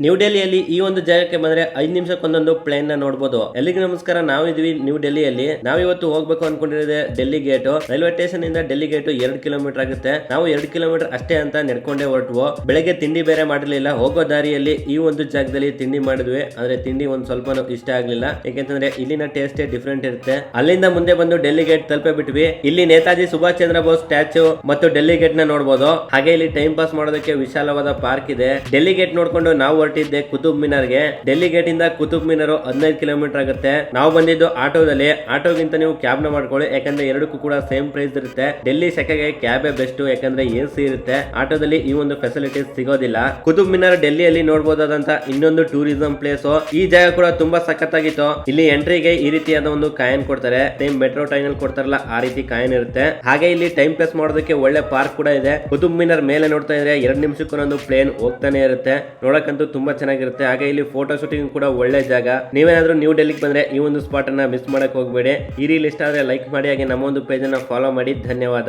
New ಡೆಲ್ಲಿಯಲ್ಲಿ ಈ ಒಂದು ಜಾಗಕ್ಕೆ ಬಂದ್ರೆ 5 ನಿಮಿಷಕ್ಕೊಂದೊಂದು ಪ್ಲೇನ್ ನ ನೋಡಬಹುದು. ಎಲ್ಲಿಗೆ ನಮಸ್ಕಾರ, ನಾವಿದ್ವಿ ನ್ಯೂ ಡೆಲ್ಲಿಯಲ್ಲಿ. ನಾವಿವತ್ತು ಹೋಗ್ಬೇಕು ಅನ್ಕೊಂಡಿರೋದೇ ಡೆಲ್ಲಿ ಗೇಟ್. ರೈಲ್ವೆ ಸ್ಟೇಷನ್ ಇಂದ ಡೆಲ್ಲಿ ಗೇಟ್ 2 ಕಿಲೋಮೀಟರ್ ಆಗುತ್ತೆ. ನಾವು 2 ಕಿಲೋಮೀಟರ್ ಅಷ್ಟೇ ಅಂತ ನಡ್ಕೊಂಡೇ ಹೊರಟ್ವು. ಬೆಳಗ್ಗೆ ತಿಂಡಿ ಬೇರೆ ಮಾಡಿರ್ಲಿಲ್ಲ. ಹೋಗೋ ದಾರಿಯಲ್ಲಿ ಈ ಒಂದು ಜಾಗದಲ್ಲಿ ತಿಂಡಿ ಮಾಡಿದ್ವಿ. ಆದ್ರೆ ತಿಂಡಿ ಒಂದ್ ಸ್ವಲ್ಪ ಇಷ್ಟ ಆಗ್ಲಿಲ್ಲ, ಯಾಕೆಂತಂದ್ರೆ ಇಲ್ಲಿನ ಟೇಸ್ಟ್ ಡಿಫ್ರೆಂಟ್ ಇರುತ್ತೆ. ಅಲ್ಲಿಂದ ಮುಂದೆ ಬಂದು ಡೆಲ್ಲಿ ಗೇಟ್ ತಲುಪೇ ಬಿಟ್ವಿ. ಇಲ್ಲಿ ನೇತಾಜಿ ಸುಭಾಷ್ ಚಂದ್ರ ಬೋಸ್ ಸ್ಟ್ಯಾಚು ಮತ್ತು ಡೆಲ್ಲಿ ಗೇಟ್ ನ ನೋಡಬಹುದು. ಹಾಗೆ ಇಲ್ಲಿ ಟೈಮ್ ಪಾಸ್ ಮಾಡೋದಕ್ಕೆ ವಿಶಾಲವಾದ ಪಾರ್ಕ್ ಇದೆ. ಡೆಲ್ಲಿ ಗೇಟ್ ನೋಡ್ಕೊಂಡು ನಾವು ಹೊರಟಿದ್ದೆ ಕುತುಬ್ ಮಿನಾರ್ಗೆ. ಡೆಲ್ಲಿ ಗೇಟ್ ಇಂದ ಕುತುಬ್ ಮಿನಾರ್ 15 ಕಿಲೋಮೀಟರ್ ಆಗುತ್ತೆ. ನಾವು ಬಂದಿದ್ದು ಆಟೋದಲ್ಲಿ. ಆಟೋಗಿಂತ ನೀವು ಕ್ಯಾಬ್ ನ ಮಾಡ್ಕೊಳ್ಳಿ, ಯಾಕಂದ್ರೆ ಎರಡಕ್ಕೂ ಕೂಡ ಸೇಮ್ ಪ್ರೈಸ್ ಇರುತ್ತೆ. ಡೆಲ್ಲಿ ಸೆಕೆಗೆ ಕ್ಯಾಬೇ ಬೆಸ್ಟ್, ಯಾಕಂದ್ರೆ AC ಇರುತ್ತೆ. ಆಟೋದಲ್ಲಿ ಈ ಒಂದು ಫೆಸಿಲಿಟೀಸ್ ಸಿಗೋದಿಲ್ಲ. ಕುತುಬ್ ಮಿನಾರ್ ಡೆಲ್ಲಿಯಲ್ಲಿ ನೋಡಬಹುದಾದಂತ ಇನ್ನೊಂದು ಟೂರಿಸಂ ಪ್ಲೇಸ್. ಈ ಜಾಗ ಕೂಡ ತುಂಬಾ ಸಖತ್ತಾಗಿತ್ತು. ಇಲ್ಲಿ ಎಂಟ್ರಿಗೆ ಈ ರೀತಿಯಾದ ಒಂದು ಕಾಯಿನ್ ಕೊಡ್ತಾರೆ. ಸೇಮ್ ಮೆಟ್ರೋ ಟ್ರೈನ್ ಅಲ್ಲಿ ಕೊಡ್ತಾರಲ್ಲ ಆ ರೀತಿ ಕಾಯಿನ್ ಇರುತ್ತೆ. ಹಾಗೆ ಇಲ್ಲಿ ಟೈಮ್ ಪಾಸ್ ಮಾಡೋದಕ್ಕೆ ಒಳ್ಳೆ ಪಾರ್ಕ್ ಕೂಡ ಇದೆ. ಕುತುಬ್ ಮಿನಾರ್ ಮೇಲೆ ನೋಡ್ತಾ ಇದ್ರೆ 2 ನಿಮಿಷಕ್ಕೊಂದೊಂದು ಪ್ಲೇನ್ ಹೋಗ್ತಾನೆ ಇರುತ್ತೆ. ನೋಡಕ್ಕಂತೂ ತುಂಬಾ ಚೆನ್ನಾಗಿರುತ್ತೆ. ಹಾಗೆ ಇಲ್ಲಿ ಫೋಟೋ ಶೂಟಿಂಗ್ ಕೂಡ ಒಳ್ಳೆ ಜಾಗ. ನೀವೇನಾದ್ರೂ ನ್ಯೂ ಡೆಲ್ಲಿಗೆ ಬಂದ್ರೆ ಈ ಒಂದು ಸ್ಪಾಟ್ ಅನ್ನ ಮಿಸ್ ಮಾಡಕ್ ಹೋಗ್ಬೇಡಿ. ಈ ರೀಲ್ ಇಷ್ಟ ಆದ್ರೆ ಲೈಕ್ ಮಾಡಿ, ಹಾಗೆ ನಮ್ಮ ಒಂದು ಪೇಜ್ ಅನ್ನ ಫಾಲೋ ಮಾಡಿ. ಧನ್ಯವಾದ.